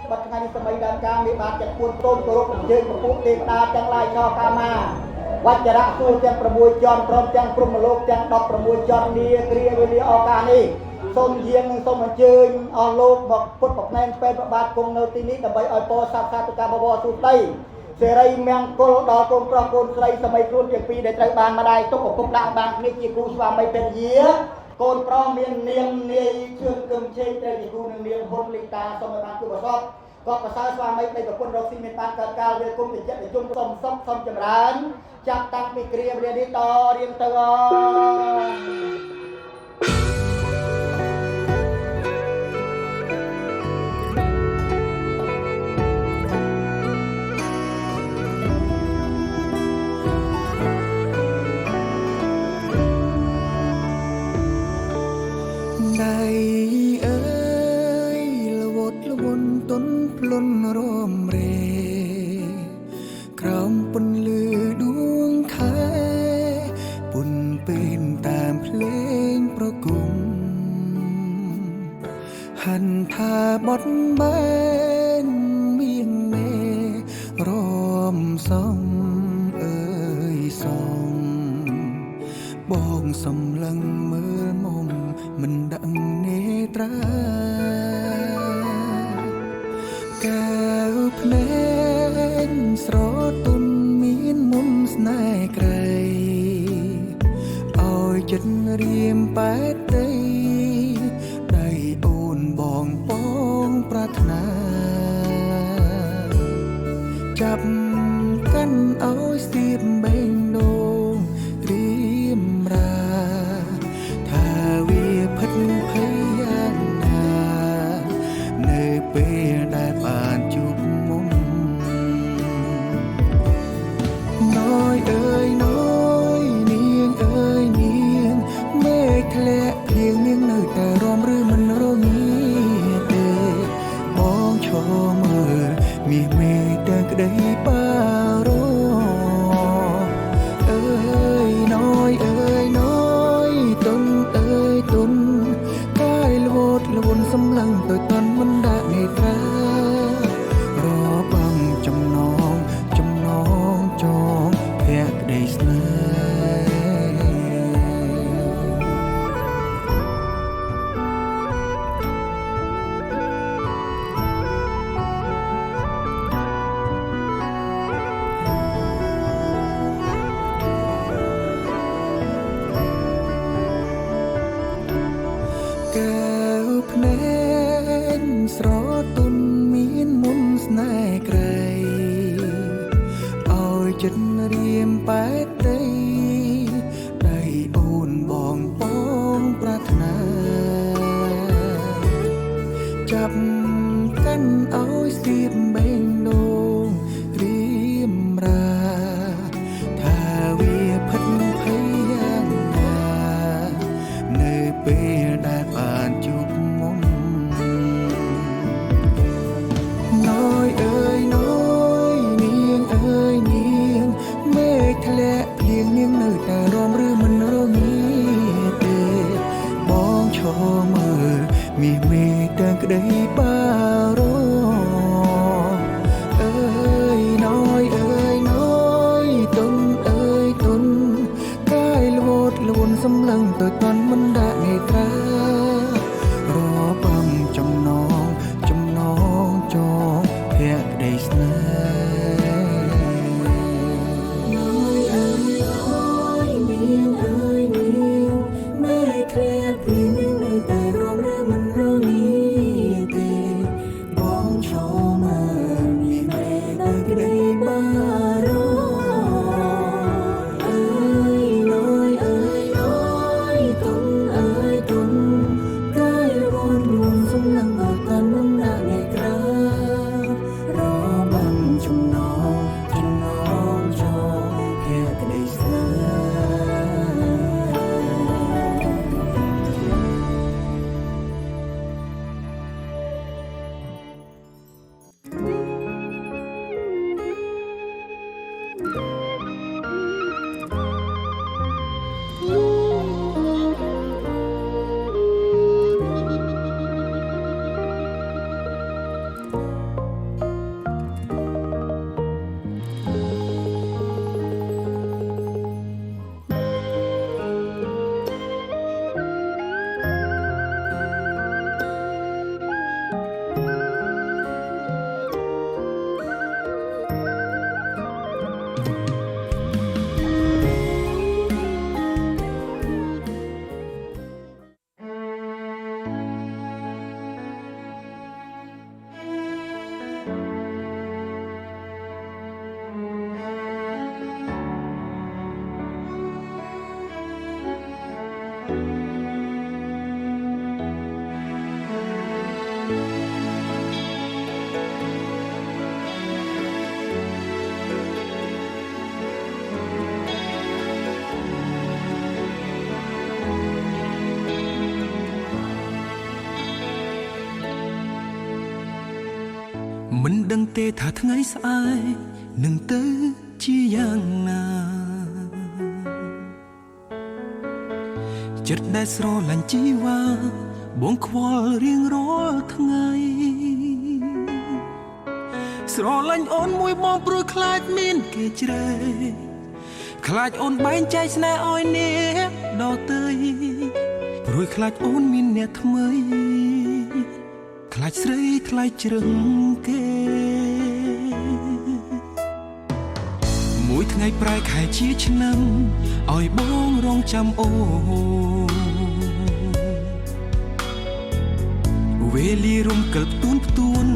บัดថ្ងៃនេះសម័យដើមការមានបានចាត់ពួនតូនគោរពយើងពពួកទេវតាទាំងឡាយឆោកាមាវច្ចរៈសួរទាំង6ជាន់ព្រមទាំងព្រំលោកទាំង16ជាន់នាគ្រាវេលាឱកាសនេះសូមយាងនិងសូមអញ្ជើញអស់លោកមកពុតប្រផ្នែងពេលប្របាទគង់នៅទីនេះដើម្បីឲ្យពោសាទសាទុកាបវរសុស្ដីសេរីមង្គលដល់កូនប្រុសកូនស្រីសម័យខ្លួនទាំងពីរដែលត្រូវបានម្ដាយទុកឪពុកដាក់បានគ្នាជាគូស្វាមីភរិយាកូនប្រុសមាននាមនាយឈឿនគឹមជេងត្រូវជាគូនឹងនាមហ៊ុនលីតាសូមឲ្យបានជួបប្រសពក៏ប្រសើរស្វាមីបីប្រពន្ធរកស៊ីមានបានកើតកាលវាគុំវិចិត្រជុំសុំសុខសុំចម្រើនចាប់តាំងពីគ្រាវេលានេះតរៀងទៅលន់រមរេក្រោមពន្លឺដួងខែពុនពេលតាមភ្លេងប្រគំហាន់ថាបត់បែនមានមេរមសំអើយសំបងសំឡឹងមើលមុំមិនដឹងនេត្រាកែវភ្នែកស្រទន់មានមុនស្នេហ៍ក្រៃឲ្យចិត្តរៀមប៉ែតដីដៃអូនបងពងប្រាថ្នាចាប់កាន់ឲ្យស្ទាបបេងដូងត្រៀមរាថាវាផិតភ័យយ៉ាងណានៅពេលដែលបានជួបមុំណយអើយណយនាងអើយនាងមេឃធ្លាក់ភ្លៀងនាងនៅតែរំឬមិនរងាទេបងឈរមើលមាសមេឃតែក្តីបារអើយណយអើយណយទុនអើយទុនកាយលវត់លវន់សំឡឹងទៅតន់មិនដាក់នេត្រារបងចំណងចងភក្តីស្នេកែវភ្នែកស្រទន់មានមុនស្នេហ៍ក្រៃឲ្យចិត្តរៀមប៉ែតដីដៃអូនបងពងប្រាថ្នាចាប់កាន់ឲ្យស្ទាបបេងដូងត្រៀមរាថាវាផិតភ័យយ៉ាងណានៅពេលដែលបានជួបមុំណយអើយណយនាងអើយនាងមេឃធ្លាក់ភ្លៀងនាងនៅតែរំឬមិនរងាទេបងឈរមើលមាសមេឃតែក្តីបារអើយណយអើយណយទុនអើយទុនកាយលវត់លវន់សំឡឹងទៅតន់មិនដាក់នេត្រារបងចំណងចងភក្តីស្នេ មិនដឹងទេថាថ្ងៃស្អែកនឹងទៅជាយ៉ាងណាចិត្តដែលស្រឡាញ់ជីវ៉ាបងខ្វល់រៀងរាល់ថ្ងៃស្រឡាញ់អូនមួយបងព្រោះខ្លាចមានគេជ្រែខ្លាចអូនបែងចែកស្នេហ៍ឲ្យអ្នកដទៃព្រួយខ្លាចអូនមានអ្នកថ្មីខ្លាចស្រីថ្លៃជ្រឹងគេមួយថ្ងៃប្រែខែជាឆ្នាំឲ្យបងរងចាំអូវេលារំកិលផ្ទួន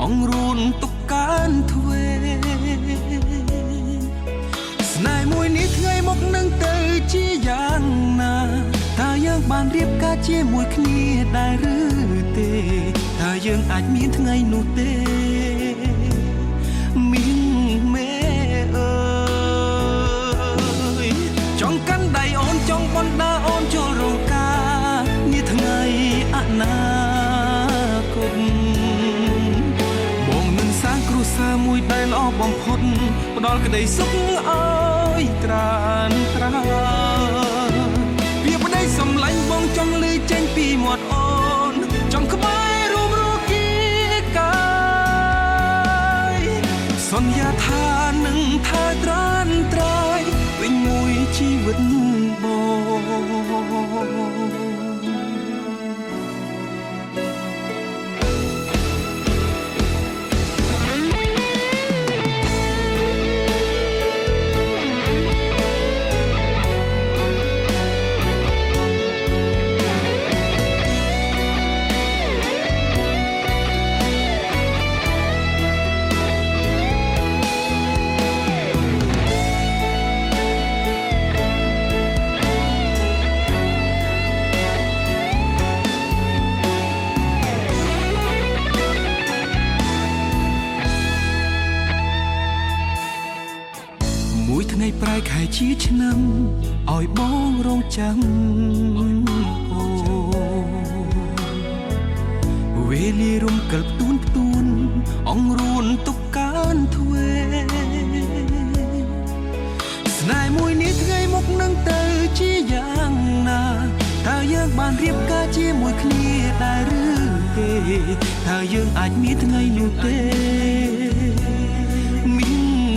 អង្រួនទុកកានទ្វេស្នេហ៍មួយនេះថ្ងៃមកនឹងទៅជាយ៉ាងណាតើយើងបានរៀបការជាមួយគ្នាដែរឬទេតើយើងអាចមានថ្ងៃនោះទេមានមេអើយចង់កាន់ដៃអូនចង់បណ្ដាអូនចូលរោងការនាថ្ងៃអនាគតបងនឹងសាងគ្រួសារមួយដែលល្អបំផុតផ្ដល់ក្តីសុខឲ្យត្រានត្រាវាប្តីសំឡាញ់បងចង់លឺចេញពីមាត់អូនចង់ក្បែររួមរស់គីកាយសន្យាថានឹងថែត្រានត្រាយវិញមួយជីវិតបងមួយថ្ងៃប្រែខែជាឆ្នាំឲ្យបងរងចាំអូវេលារំកិលផ្ទួនអង្រួនទុកកានទ្វេស្នេហ៍មួយនេះថ្ងៃមកនឹងទៅជាយ៉ាងណាតើយើងបានរៀបការជាមួយគ្នាដែរឬទេតើយើងអាចមានថ្ងៃនោះទេមា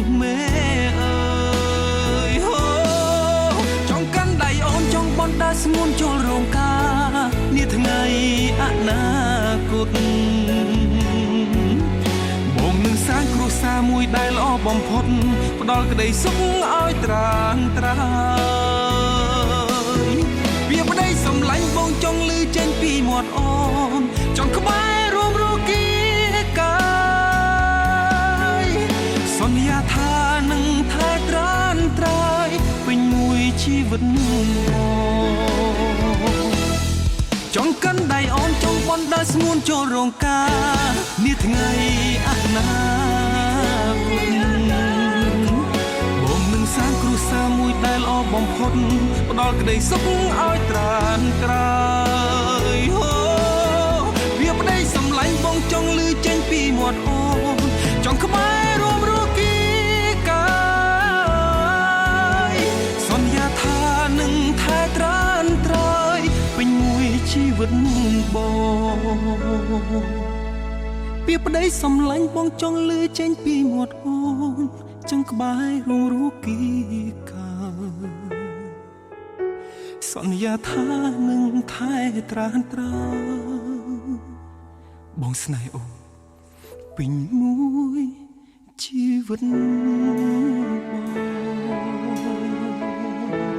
នមេដាស្ងួនចូលរោងការនាថ្ងៃអនាគតបងនឹងសាងគ្រួសារមួយដែលល្អបំផុតផ្ដល់ក្តីសុខឲ្យត្រានត្រាយវាប្តីសំឡាញ់បងចង់លឺចេញពីមាត់អូនចង់ក្បែររួមរស់គីកាយសន្យាថានឹងថែត្រានត្រាយពេញមួយជីវិតចង់កាន់ដៃអូនចង់បណ្ដាស្ងួនចូលរោងការនាថ្ងៃអនាគតបងនឹងសាងគ្រួសារមួយដែលល្អបំផុតផ្ដល់ក្តីសុខឲ្យត្រានត្រាយវាប្តីសំឡាញ់បងចង់លឺចេញពីមាត់អូនចង់ក្បែររួមរស់គីកាយសន្យាថានឹងថែត្រានត្រាយពេញមួយជីវិតបងពីប្តីសំឡាញ់បងចង់លឺចេញពីមាត់អូនចង់ក្បែររួមរស់គីកាសន្យាថានឹងថែត្រានត្រាបងស្នេហ៍អូនពេញមួយជីវិតបង